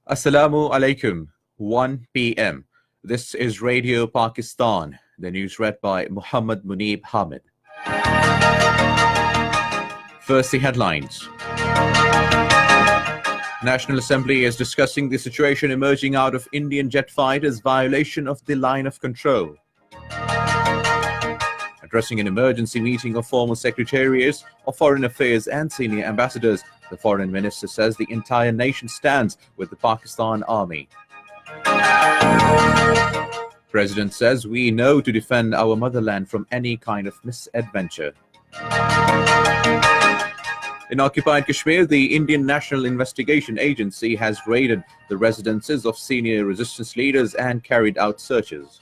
Assalamu alaikum, 1 p.m. This is Radio Pakistan. The news read by Muhammad Munib Hamid. First, the headlines. National Assembly is discussing the situation emerging out of Indian jet fighters' violation of the line of control. Addressing an emergency meeting of former secretaries of Foreign Affairs and senior ambassadors, the foreign minister says the entire nation stands with the Pakistan army. President says we know to defend our motherland from any kind of misadventure. In occupied Kashmir, the Indian National Investigation Agency has raided the residences of senior resistance leaders and carried out searches.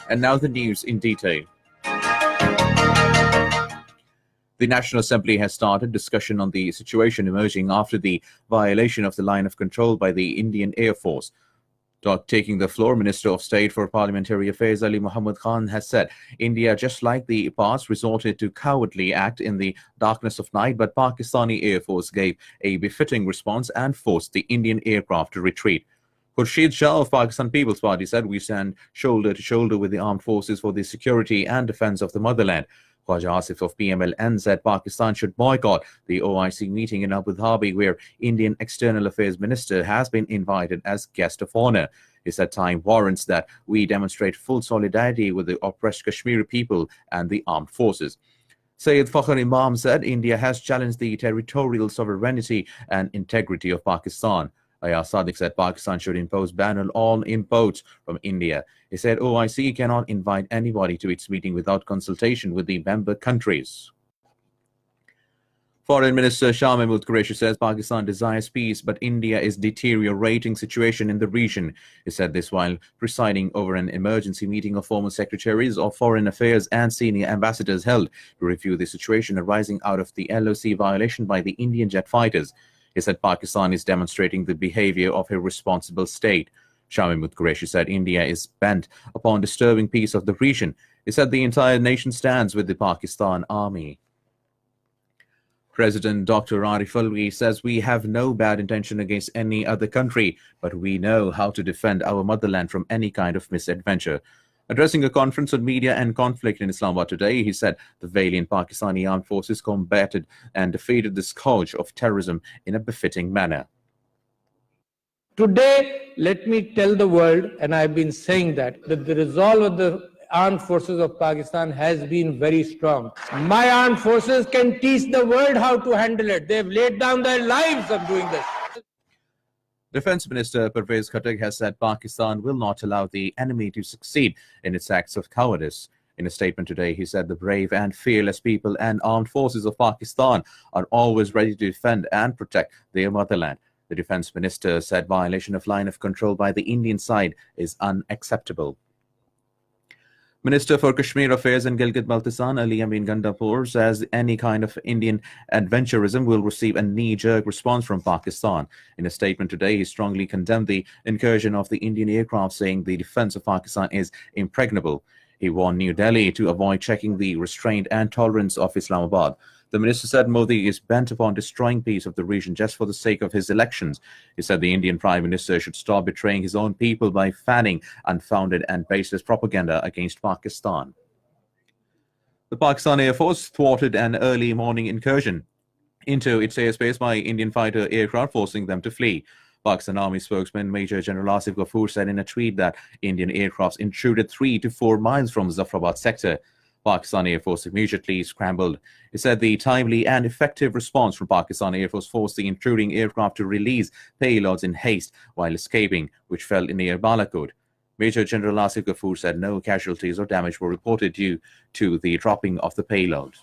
And now the news in detail. The National Assembly has started discussion on the situation emerging after the violation of the line of control by the Indian Air Force. Taking the floor, Minister of State for Parliamentary Affairs Ali Muhammad Khan has said India, just like the past, resorted to cowardly act in the darkness of night, but Pakistani Air Force gave a befitting response and forced the Indian aircraft to retreat. Khurshid Shah of Pakistan People's Party said we stand shoulder to shoulder with the armed forces for the security and defense of the motherland. Khwaja Asif of PMLN said Pakistan should boycott the OIC meeting in Abu Dhabi, where Indian External Affairs Minister has been invited as guest of honor. He said time warrants that we demonstrate full solidarity with the oppressed Kashmiri people and the armed forces. Sayyid Fakhr Imam said India has challenged the territorial sovereignty and integrity of Pakistan. Ayaz Sadiq said Pakistan should impose ban on all imports from India. He said OIC cannot invite anybody to its meeting without consultation with the member countries. Foreign Minister Shah Mahmood Qureshi says Pakistan desires peace, but India is deteriorating situation in the region. He said this while presiding over an emergency meeting of former secretaries of Foreign Affairs and senior ambassadors held to review the situation arising out of the LOC violation by the Indian jet fighters. He said Pakistan is demonstrating the behavior of a responsible state. Shah Mahmood Qureshi said India is bent upon disturbing peace of the region. He said the entire nation stands with the Pakistan army. President Dr. Arif Alvi says we have no bad intention against any other country, but we know how to defend our motherland from any kind of misadventure. Addressing a conference on media and conflict in Islamabad today, he said the valiant Pakistani armed forces combated and defeated the scourge of terrorism in a befitting manner. Today, let me tell the world, and I've been saying that the resolve of the armed forces of Pakistan has been very strong. My armed forces can teach the world how to handle it. They've laid down their lives of doing this. Defense Minister Pervez Khattak has said Pakistan will not allow the enemy to succeed in its acts of cowardice. In a statement today, he said the brave and fearless people and armed forces of Pakistan are always ready to defend and protect their motherland. The Defense Minister said violation of line of control by the Indian side is unacceptable. Minister for Kashmir Affairs and Gilgit-Baltistan Ali Amin Gandapur says any kind of Indian adventurism will receive a knee-jerk response from Pakistan. In a statement today, he strongly condemned the incursion of the Indian aircraft, saying the defense of Pakistan is impregnable. He warned New Delhi to avoid checking the restraint and tolerance of Islamabad. The minister said Modi is bent upon destroying peace of the region just for the sake of his elections. He said the Indian Prime Minister should stop betraying his own people by fanning unfounded and baseless propaganda against Pakistan. The Pakistan Air Force thwarted an early morning incursion into its airspace by Indian fighter aircraft, forcing them to flee. Pakistan Army spokesman Major General Asif Ghafoor said in a tweet that Indian aircrafts intruded 3 to 4 miles from Zafrabad sector. Pakistan Air Force immediately scrambled. He said the timely and effective response from Pakistan Air Force forced the intruding aircraft to release payloads in haste while escaping, which fell near Balakot. Major General Asif Ghafoor said no casualties or damage were reported due to the dropping of the payload.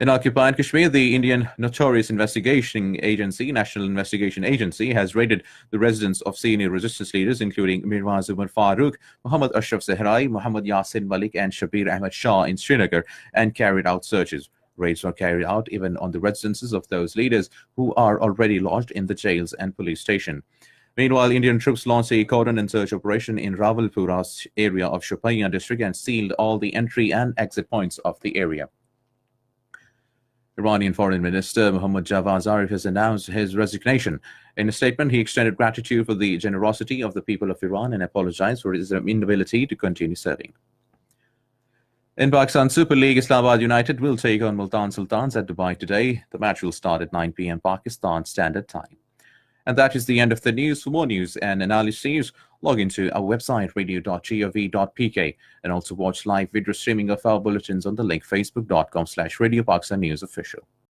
In occupied Kashmir, the Indian Notorious Investigation Agency, National Investigation Agency, has raided the residence of senior resistance leaders, including Mirwaz Umar Farooq, Muhammad Ashraf Zahrai, Muhammad Yasin Malik, and Shabir Ahmed Shah in Srinagar, and carried out searches. Raids were carried out even on the residences of those leaders who are already lodged in the jails and police station. Meanwhile, Indian troops launched a cordon and search operation in Rawalpura area of Shopaiya district and sealed all the entry and exit points of the area. Iranian Foreign Minister Mohammad Javad Zarif has announced his resignation. In a statement, he extended gratitude for the generosity of the people of Iran and apologized for his inability to continue serving. In Pakistan Super League, Islamabad United will take on Multan Sultans at Dubai today. The match will start at 9 p.m. Pakistan Standard Time. And that is the end of the news. For more news and analyses, log into our website radio.gov.pk and also watch live video streaming of our bulletins on the link facebook.com/Radio Pakistan News Official.